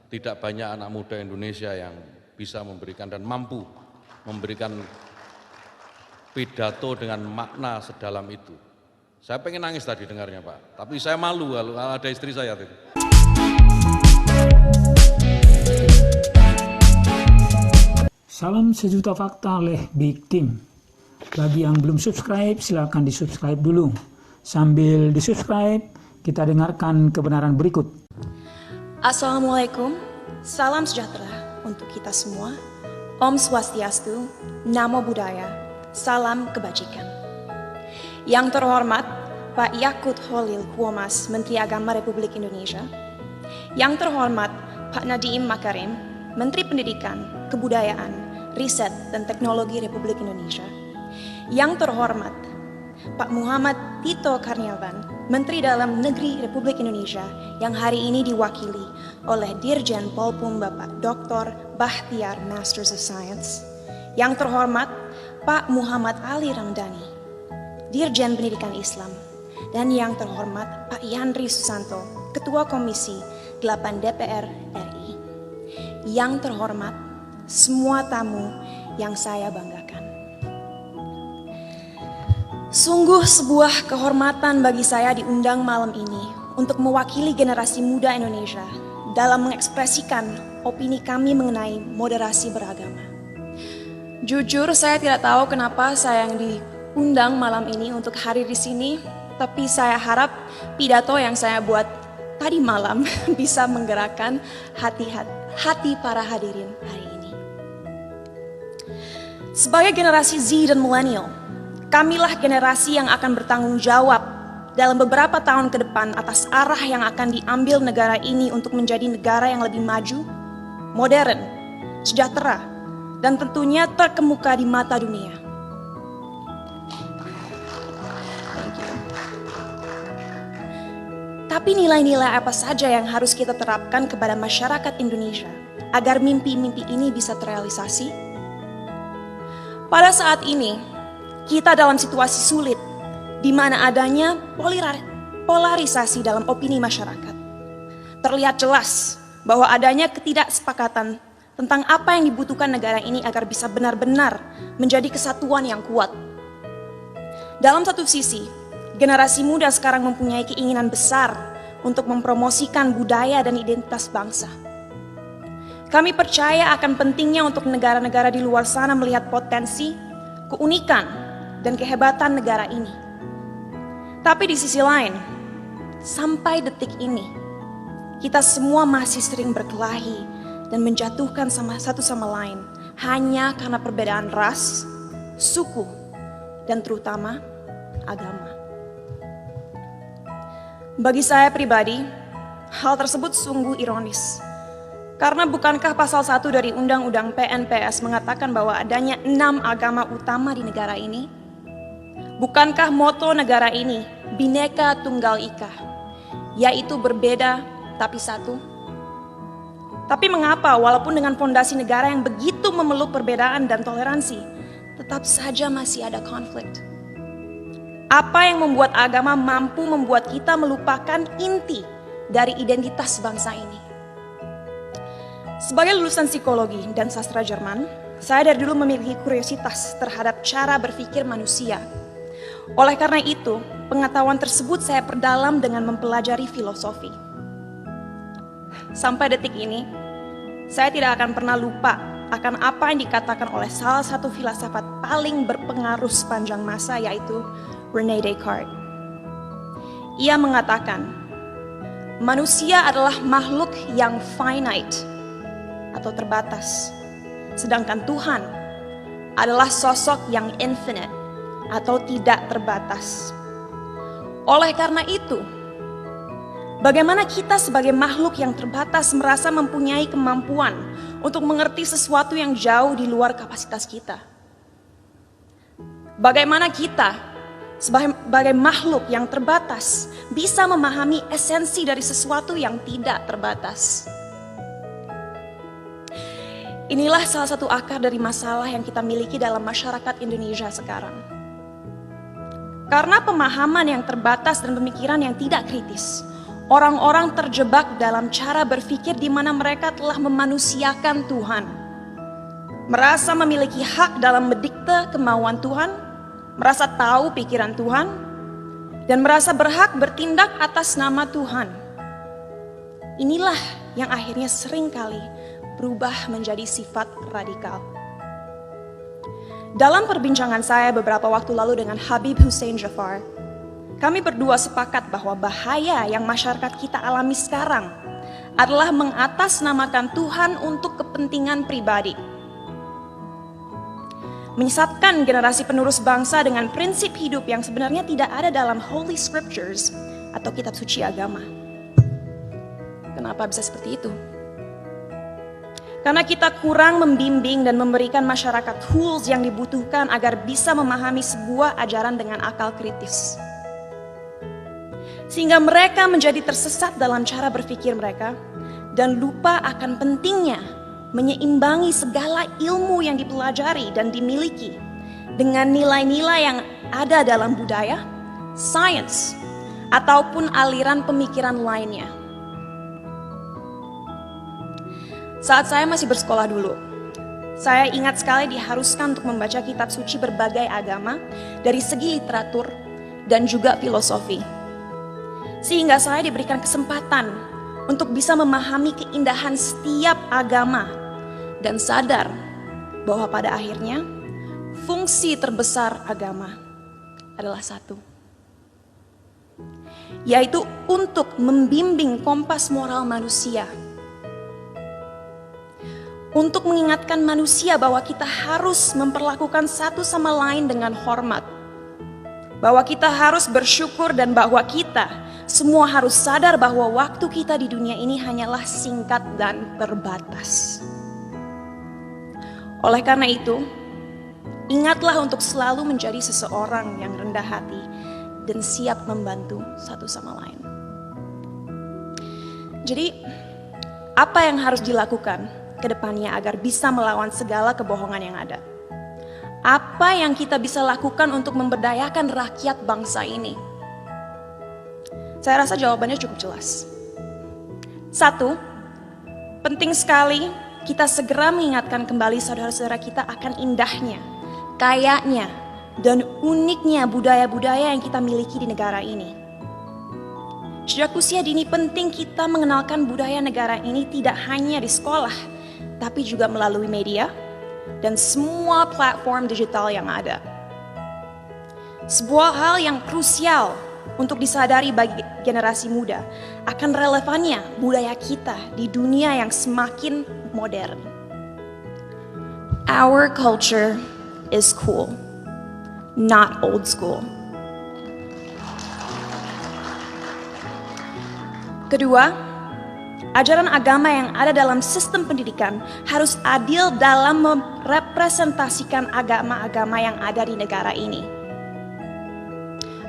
tidak banyak anak muda Indonesia yang bisa memberikan dan mampu memberikan pidato dengan makna sedalam itu. Saya pengen nangis tadi dengarnya Pak, tapi saya malu kalau ada istri saya tadi. Salam sejuta fakta oleh Big Team. Bagi yang belum subscribe, silakan di-subscribe dulu. Sambil di-subscribe, kita dengarkan kebenaran berikut. Assalamualaikum, salam sejahtera untuk kita semua. Om Swastiastu, Namo Buddhaya, salam kebajikan. Yang terhormat Pak Yakut Holil Huomas, Menteri Agama Republik Indonesia. Yang terhormat Pak Nadiem Makarim, Menteri Pendidikan, Kebudayaan, Riset dan Teknologi Republik Indonesia. Yang terhormat Pak Muhammad Tito Karnavian, Menteri Dalam Negeri Republik Indonesia yang hari ini diwakili oleh Dirjen Polpum Bapak Dr. Bahtiar Masters of Science. Yang terhormat Pak Muhammad Ali Ramdhani, Dirjen Pendidikan Islam. Dan yang terhormat Pak Yandri Susanto, Ketua Komisi 8 DPR RI. Yang terhormat semua tamu yang saya banggakan. Sungguh sebuah kehormatan bagi saya diundang malam ini untuk mewakili generasi muda Indonesia dalam mengekspresikan opini kami mengenai moderasi beragama. Jujur saya tidak tahu kenapa saya yang diundang malam ini untuk hadir di sini, tapi saya harap pidato yang saya buat tadi malam bisa menggerakkan hati para hadirin hari ini. Sebagai generasi Z dan milenial, kamilah generasi yang akan bertanggung jawab dalam beberapa tahun ke depan atas arah yang akan diambil negara ini untuk menjadi negara yang lebih maju, modern, sejahtera, dan tentunya terkemuka di mata dunia. Tapi nilai-nilai apa saja yang harus kita terapkan kepada masyarakat Indonesia agar mimpi-mimpi ini bisa terrealisasi? Pada saat ini, kita dalam situasi sulit, di mana adanya polarisasi dalam opini masyarakat. Terlihat jelas bahwa adanya ketidaksepakatan tentang apa yang dibutuhkan negara ini agar bisa benar-benar menjadi kesatuan yang kuat. Dalam satu sisi, generasi muda sekarang mempunyai keinginan besar untuk mempromosikan budaya dan identitas bangsa. Kami percaya akan pentingnya untuk negara-negara di luar sana melihat potensi, keunikan, dan kehebatan negara ini. Tapi di sisi lain, sampai detik ini, kita semua masih sering berkelahi dan menjatuhkan satu sama lain hanya karena perbedaan ras, suku, dan terutama agama. Bagi saya pribadi, hal tersebut sungguh ironis. Karena bukankah pasal 1 dari Undang-Undang PNPS mengatakan bahwa adanya 6 agama utama di negara ini? Bukankah moto negara ini Bhinneka Tunggal Ika, yaitu berbeda tapi satu? Tapi mengapa walaupun dengan fondasi negara yang begitu memeluk perbedaan dan toleransi, tetap saja masih ada konflik? Apa yang membuat agama mampu membuat kita melupakan inti dari identitas bangsa ini? Sebagai lulusan psikologi dan sastra Jerman, saya dari dulu memiliki kuriositas terhadap cara berpikir manusia. Oleh karena itu, pengetahuan tersebut saya perdalam dengan mempelajari filosofi. Sampai detik ini, saya tidak akan pernah lupa akan apa yang dikatakan oleh salah satu filsafat paling berpengaruh sepanjang masa, yaitu René Descartes. Ia mengatakan, manusia adalah makhluk yang finite atau terbatas, sedangkan Tuhan adalah sosok yang infinite atau tidak terbatas. Oleh karena itu, bagaimana kita sebagai makhluk yang terbatas merasa mempunyai kemampuan untuk mengerti sesuatu yang jauh di luar kapasitas kita? Bagaimana kita sebagai makhluk yang terbatas bisa memahami esensi dari sesuatu yang tidak terbatas? Inilah salah satu akar dari masalah yang kita miliki dalam masyarakat Indonesia sekarang. Karena pemahaman yang terbatas dan pemikiran yang tidak kritis, orang-orang terjebak dalam cara berpikir di mana mereka telah memanusiakan Tuhan. Merasa memiliki hak dalam mendikte kemauan Tuhan, merasa tahu pikiran Tuhan, dan merasa berhak bertindak atas nama Tuhan. Inilah yang akhirnya seringkali berubah menjadi sifat radikal. Dalam perbincangan saya beberapa waktu lalu dengan Habib Hussein Jafar, kami berdua sepakat bahwa bahaya yang masyarakat kita alami sekarang adalah mengatasnamakan Tuhan untuk kepentingan pribadi. Menyesatkan generasi penerus bangsa dengan prinsip hidup yang sebenarnya tidak ada dalam Holy Scriptures atau kitab suci agama. Kenapa bisa seperti itu? Karena kita kurang membimbing dan memberikan masyarakat tools yang dibutuhkan agar bisa memahami sebuah ajaran dengan akal kritis. Sehingga mereka menjadi tersesat dalam cara berpikir mereka dan lupa akan pentingnya menyeimbangi segala ilmu yang dipelajari dan dimiliki dengan nilai-nilai yang ada dalam budaya, sains, ataupun aliran pemikiran lainnya. Saat saya masih bersekolah dulu, saya ingat sekali diharuskan untuk membaca kitab suci berbagai agama dari segi literatur dan juga filosofi. Sehingga saya diberikan kesempatan untuk bisa memahami keindahan setiap agama dan sadar bahwa pada akhirnya fungsi terbesar agama adalah satu, yaitu untuk membimbing kompas moral manusia, untuk mengingatkan manusia bahwa kita harus memperlakukan satu sama lain dengan hormat, bahwa kita harus bersyukur, dan bahwa kita semua harus sadar bahwa waktu kita di dunia ini hanyalah singkat dan terbatas. Oleh karena itu, ingatlah untuk selalu menjadi seseorang yang rendah hati dan siap membantu satu sama lain. Jadi, apa yang harus dilakukan ke depannya agar bisa melawan segala kebohongan yang ada? Apa yang kita bisa lakukan untuk memberdayakan rakyat bangsa ini? Saya rasa jawabannya cukup jelas. Satu, penting sekali kita segera mengingatkan kembali saudara-saudara kita akan indahnya, kayanya, dan uniknya budaya-budaya yang kita miliki di negara ini. Sejak usia dini penting kita mengenalkan budaya negara ini tidak hanya di sekolah, tapi juga melalui media dan semua platform digital yang ada. Sebuah hal yang krusial untuk disadari bagi generasi muda akan relevannya budaya kita di dunia yang semakin modern. Our culture is cool, not old school. Kedua, ajaran agama yang ada dalam sistem pendidikan harus adil dalam merepresentasikan agama-agama yang ada di negara ini.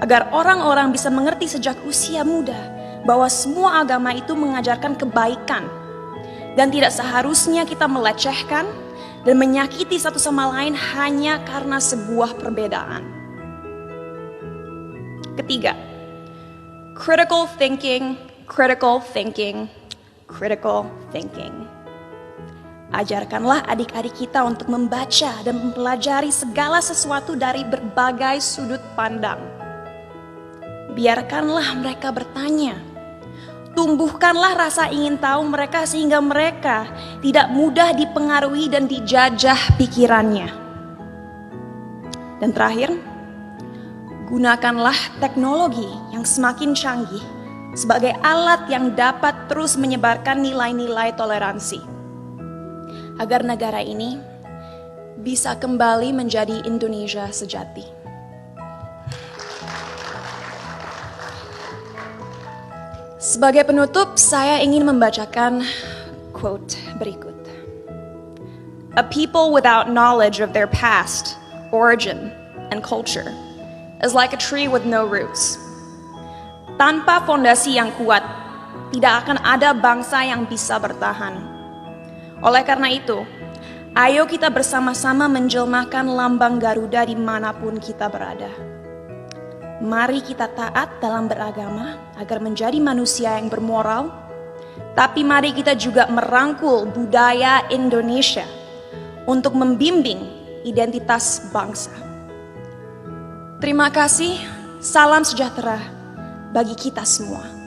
Agar orang-orang bisa mengerti sejak usia muda bahwa semua agama itu mengajarkan kebaikan dan tidak seharusnya kita melecehkan dan menyakiti satu sama lain hanya karena sebuah perbedaan. Ketiga, critical thinking, critical thinking, critical thinking. Ajarkanlah adik-adik kita untuk membaca dan mempelajari segala sesuatu dari berbagai sudut pandang. Biarkanlah mereka bertanya. Tumbuhkanlah rasa ingin tahu mereka sehingga mereka tidak mudah dipengaruhi dan dijajah pikirannya. Dan terakhir, gunakanlah teknologi yang semakin canggih sebagai alat yang dapat terus menyebarkan nilai-nilai toleransi. Agar negara ini bisa kembali menjadi Indonesia sejati. Sebagai penutup, saya ingin membacakan quote berikut. A people without knowledge of their past, origin, and culture is like a tree with no roots. Tanpa fondasi yang kuat, tidak akan ada bangsa yang bisa bertahan. Oleh karena itu, ayo kita bersama-sama menjelmakan lambang Garuda dimanapun kita berada. Mari kita taat dalam beragama agar menjadi manusia yang bermoral, tapi mari kita juga merangkul budaya Indonesia untuk membimbing identitas bangsa. Terima kasih, salam sejahtera bagi kita semua.